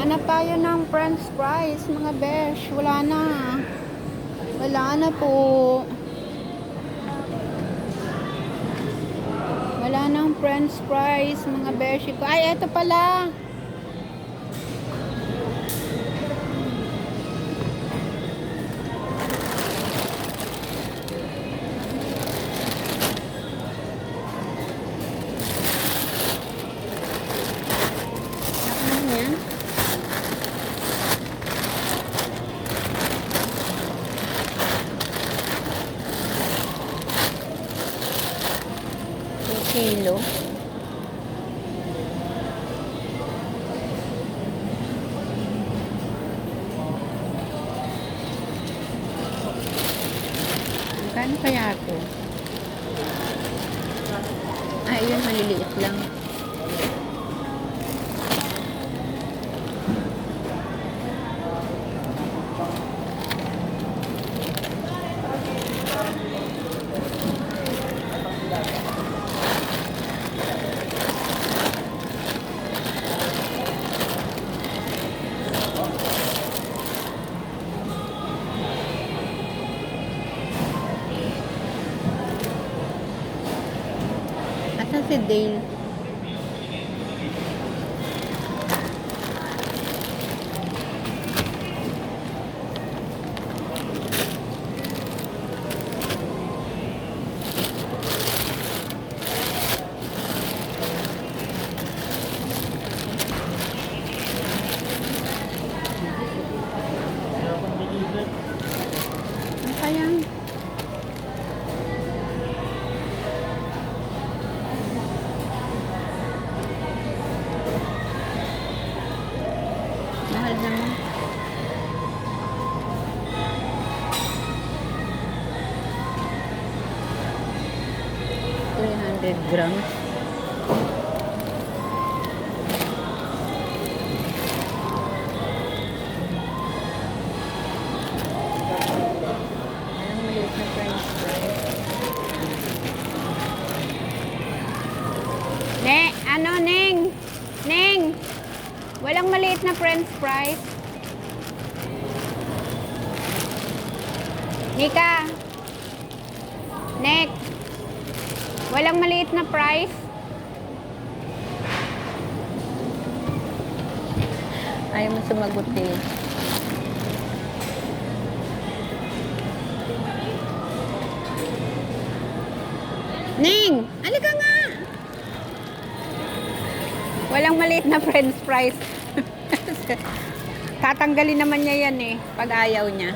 Hanap tayo ng french fries, mga besh. Wala na. Wala na po. Wala nang french fries, mga besh. Ay, eto pala. Ano yan? Kilo. Magkano kaya ito? Ay, yun, maliliit lang. Asan si Dale? Ano kaya? Mahal naman. $300. Anong maliit na french fries? Neng? Neng! Walang maliit na french fries. Nika! Nek! Walang maliit na fries. Ayaw mo sumagot eh. Ning! Halika nga! Walang maliit na french fries. Tatanggalin naman niya yan eh, pag ayaw niya.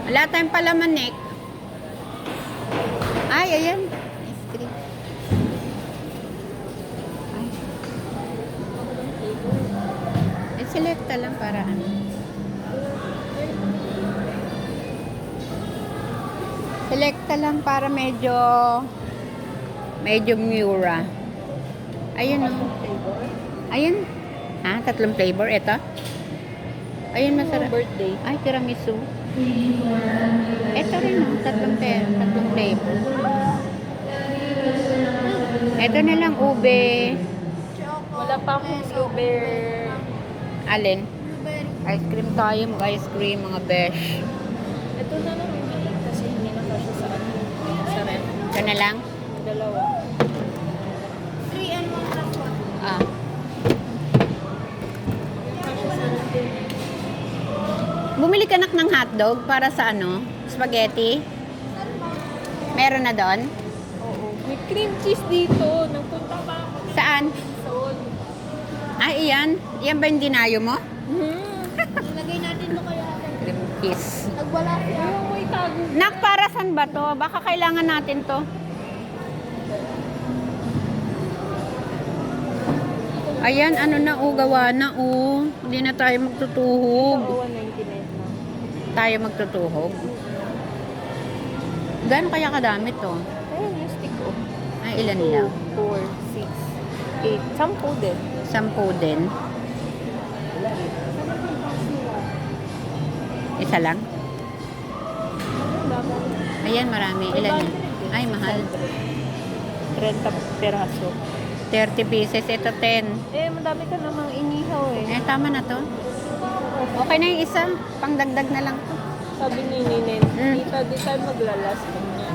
Wala tayong palaman, Nick. Ay, ayan. Ice cream. Ay. Selecta lang para ano. Selecta lang para medyo mura. Ayun oh. Ayun. Ha? 3 flavor. Ito? Ayun, masarap. Birthday. Ay, tiramisu. Ito rin oh. 3 flavor. Ito na lang ube. Wala pa akong blueberry. Alin? Ice cream tayo. Mag-ice cream, mga besh. Ito na lang yung maliit kasi hindi na kasya sa ano. Sa red. Ito na lang? Dalawa. 3 and 1 plus 1. Ah. Kasya sa red. Bumili ka nak ng hotdog para sa ano? Spaghetti? Meron na doon? Oo. May cream cheese dito. Nagpunta pa ako dito. Saan? Sa all. Ay, iyan. Iyan ba yung dinayo mo? Ilagay natin mo kaya. Cream cheese. Nagwala ko. Ayaw mo itago. Nak, para saan ba to? Baka kailangan natin to. Ayan, ano na, gawa na, Hindi na tayo magtutuhog. Oo, 199 na. Tayo magtutuhog. Gaano kaya kadami to? Ayun, yung stick ko. Ay, ilan lang? 4, 6, 8. 10 din. 10 din. Isa lang? Ayan, marami. Ilan yan? Ay, mahal. 30 peraso. 30 pieces. Ito 10. Eh, madami ka namang inihaw eh. Eh, tama na to. Okay na yung isa. Pangdagdag na lang to. Sabi ni Ninen, tita, di tayo maglalas niya.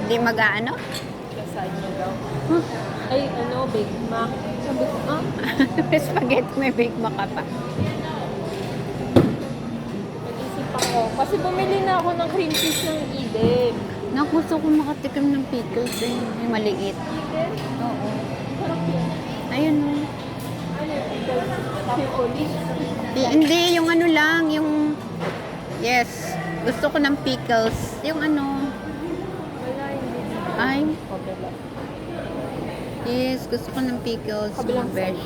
Hindi mag-ano? Kasain niya daw. Ay, ano, Big Mac. Sabi ko, Spaghetti may Big Mac ka pa. nag-isip ako. Kasi bumili na ako ng cream cheese ng Eden. Naku, gusto ko makatikim ng pickles eh. May maliit. Eden? Oo. Sarap yun. Ayun o. Ano yung pickles? Pickles? Hindi, yung ano lang, yung... Yes. Gusto ko ng pickles. Yung ano... Wala, hindi. Ay, Kabila. yes. Gusto ko ng pickles. Kabilang Mga besh.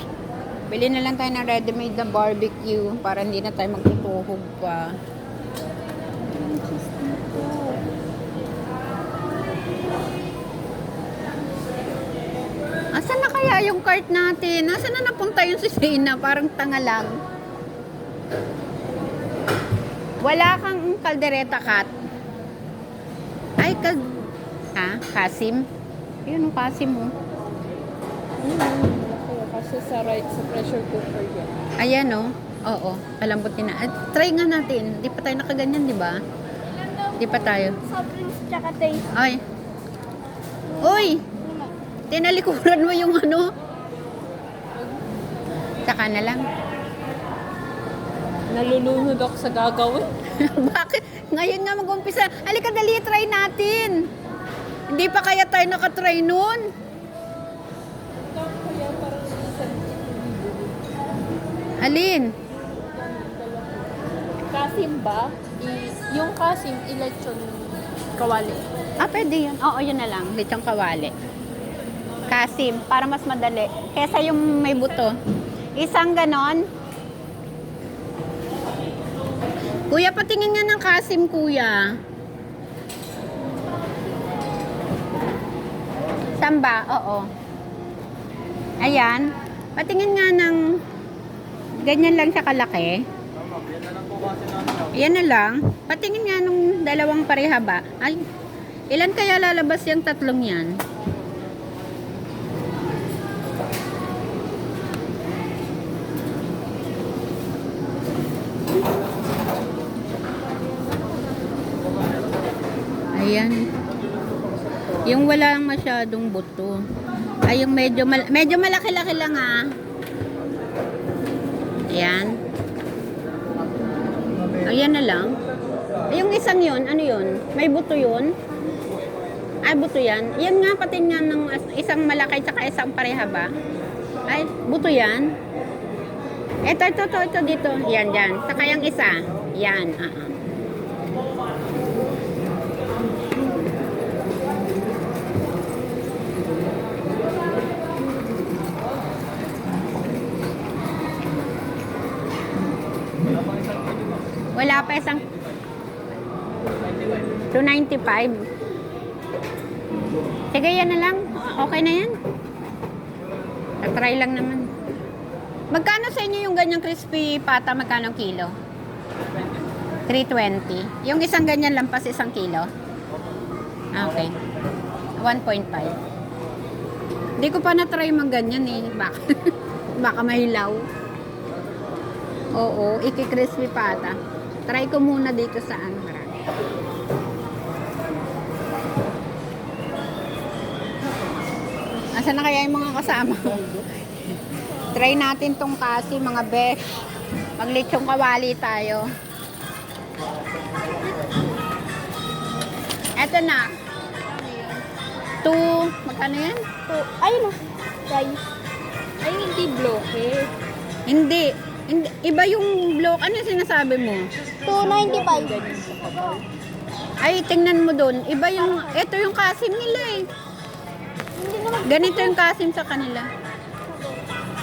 Bili na lang tayo ng ready-made na barbecue para hindi na tayo magtutuhog pa. Asan na kaya yung cart natin? Asan na napunta yung si Zena? Parang tanga lang. Wala kang kaldereta cut. Ay, Kasim? Yun ang Kasim mo. Kasi sa pressure cooker yan. Ayan o. Oo. Palambot din na. Try nga natin. Di pa tayo nakaganyan, di ba? Di pa tayo. Soft drinks tsaka taste. Ay. Uy! Tinalikuran mo yung ano. Saka na lang. Nalulunod ako sa gagawin. Bakit? Ngayon nga mag-umpisa. Halika, dali, try natin. Hindi pa kaya tayo nakatry nun. Kaya parang isang Alin? Kasim ba? Yung kasim, election kawali. Ah, pwede yun. Oo, yun na lang. Lechong kawali. Kasim, para mas madali. Kesa yung may buto. Isang ganon. Kuya, patingin nga ng kasim, kuya. Samba, oo. Ayan. Patingin nga ng ganyan lang siya kalaki. Yan na lang. Patingin nga nung dalawang pareha ba? Ay, ilan kaya lalabas yung tatlong yan? Ayan. Yung walang masyadong buto. Ay, yung medyo malaki-laki lang ah. Ayan. Ayan na lang. Ay, yung isang yun, ano yun? May buto yun? Ay, buto yan. Yan nga, pati nga ng isang malaki tsaka isang pareha ba? Ay, buto yan. Ito dito. Yan, dyan. Saka yung isa. Yan, Wala pa isang 295. Sige, yan na lang. Okay na yan. Try lang naman. Magkano sa inyo yung ganyang crispy pata? Magkano kilo? 320. Yung isang ganyan lampas isang kilo? Okay. 1.5. Hindi ko pa na-try mag ganyan eh. Baka mahilaw. Oo, iki-crispy pata. Try ko muna dito sa ano. Asa na kaya yung mga kasama ko? Try natin tong kasi mga besh. Maglitsong kawali tayo. Eto na. 2, magkano yan? Ayun o. Rice. Ay, hindi bloke. Hindi. Iba yung block. Ano yung sinasabi mo? 295. Ay, tingnan mo doon. Iba yung, ito yung kasim nila eh. Hindi naman. Ganito yung kasim sa kanila.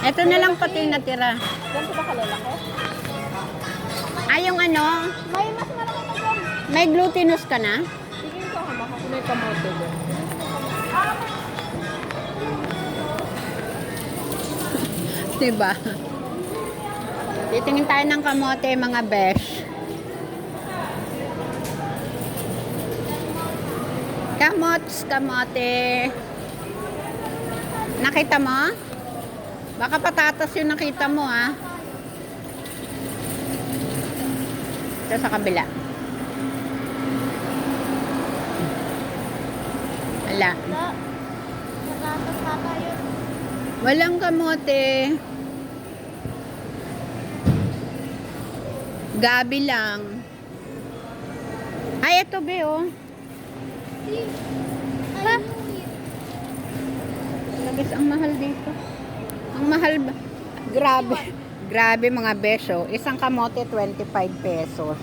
Ito na lang pati yung natira. Ganito ba kalalaki? Ay, yung ano, May mas malaki na dyan. may glutinous ka na? Sige ko, hamak ako may kamote doon. Diba? Titingin tayo ng kamote, mga besh. Kamote. Nakita mo? Baka patatas yung nakita mo, ha? Ito sa kabila. Wala. Wala. Natatas na tayo. Walang kamote. Gabi lang. Ay, ito be, oh. Ha? Labis ang mahal dito. Ang mahal ba? Grabe. Grabe mga beso. Isang kamote 25 pesos.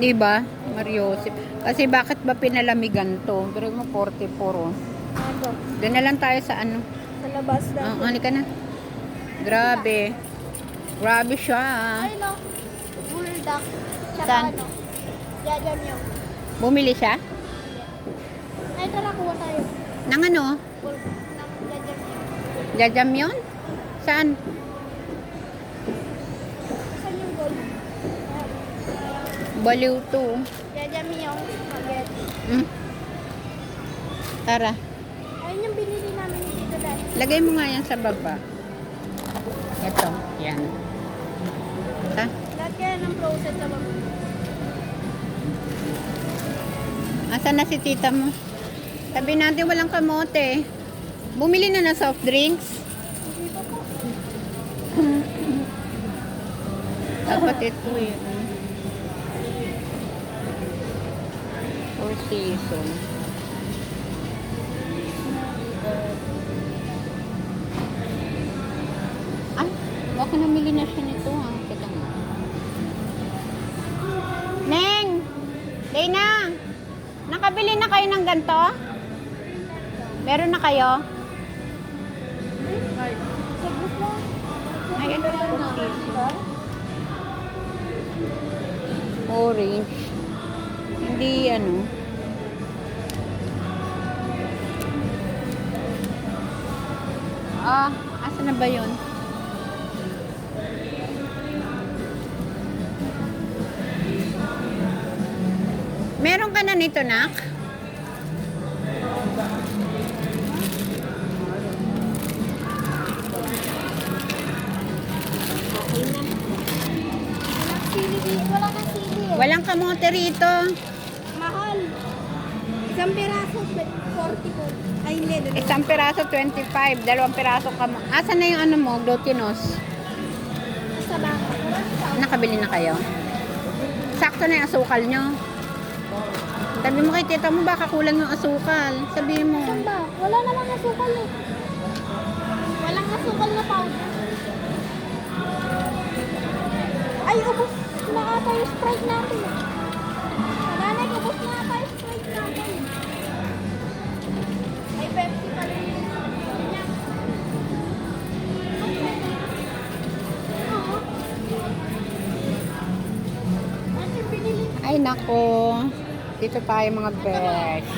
'Di ba? Mariosip. Kasi bakit ba pinalamigan to? Pero mo 44 oh. Ano? Doon na lang tayo sa ano. Sa labas na. Halika na. Grabe. Grabe siya. Ay, no. Bulldog. Tsaka Saan? ano? Jajam yung. Bumili siya? Ay, tara, kuha tayo. Nang ano? Ng jajam yung. Jajam yun? Saan? Saan yung gold? Baliw to. Jajam yung spaghetti. Tara. Ayun yung binili namin ni Tito Dad. Lagay mo nga yan sa baba. Ito. Yan. Ha? Lahat kaya ng frozen sa baba. Asan na si tita mo? Sabi natin walang kamote. Bumili na ng soft drinks. Hindi pa po. Dapat ito eh. Four season. Ay, baka namili na siya nito ha. Teka nga. Neng! Dana! Nakabili na kayo ng ganito? Meron na kayo? Saglit lang. Ay, ito na. Orange. Hindi ano. Asa na ba yun? Meron ka na nito, nak? Walang sili dito. Wala kang sili eh. Walang kamote rito. Mahal. Isang piraso, 40 Ay, hindi. Dalawa. Isang piraso, 25. Dalawang piraso kamote. Asan na yung ano mo, glutinous? Sa baka. Nakabili na kayo? Sakto na yung asukal nyo. Sabi mo kay tita mo, baka kulang yung asukal. Sabi mo. Saan ba? Wala namang asukal eh. Walang asukal na powder. Ay, ubos na ata yung Sprite natin. Nanay, ubos na ata yung Sprite natin. Ay, Pepsi pa rin. Ganyan. Oo. Ate, binili. Ay nako. Dito tayo mga besh.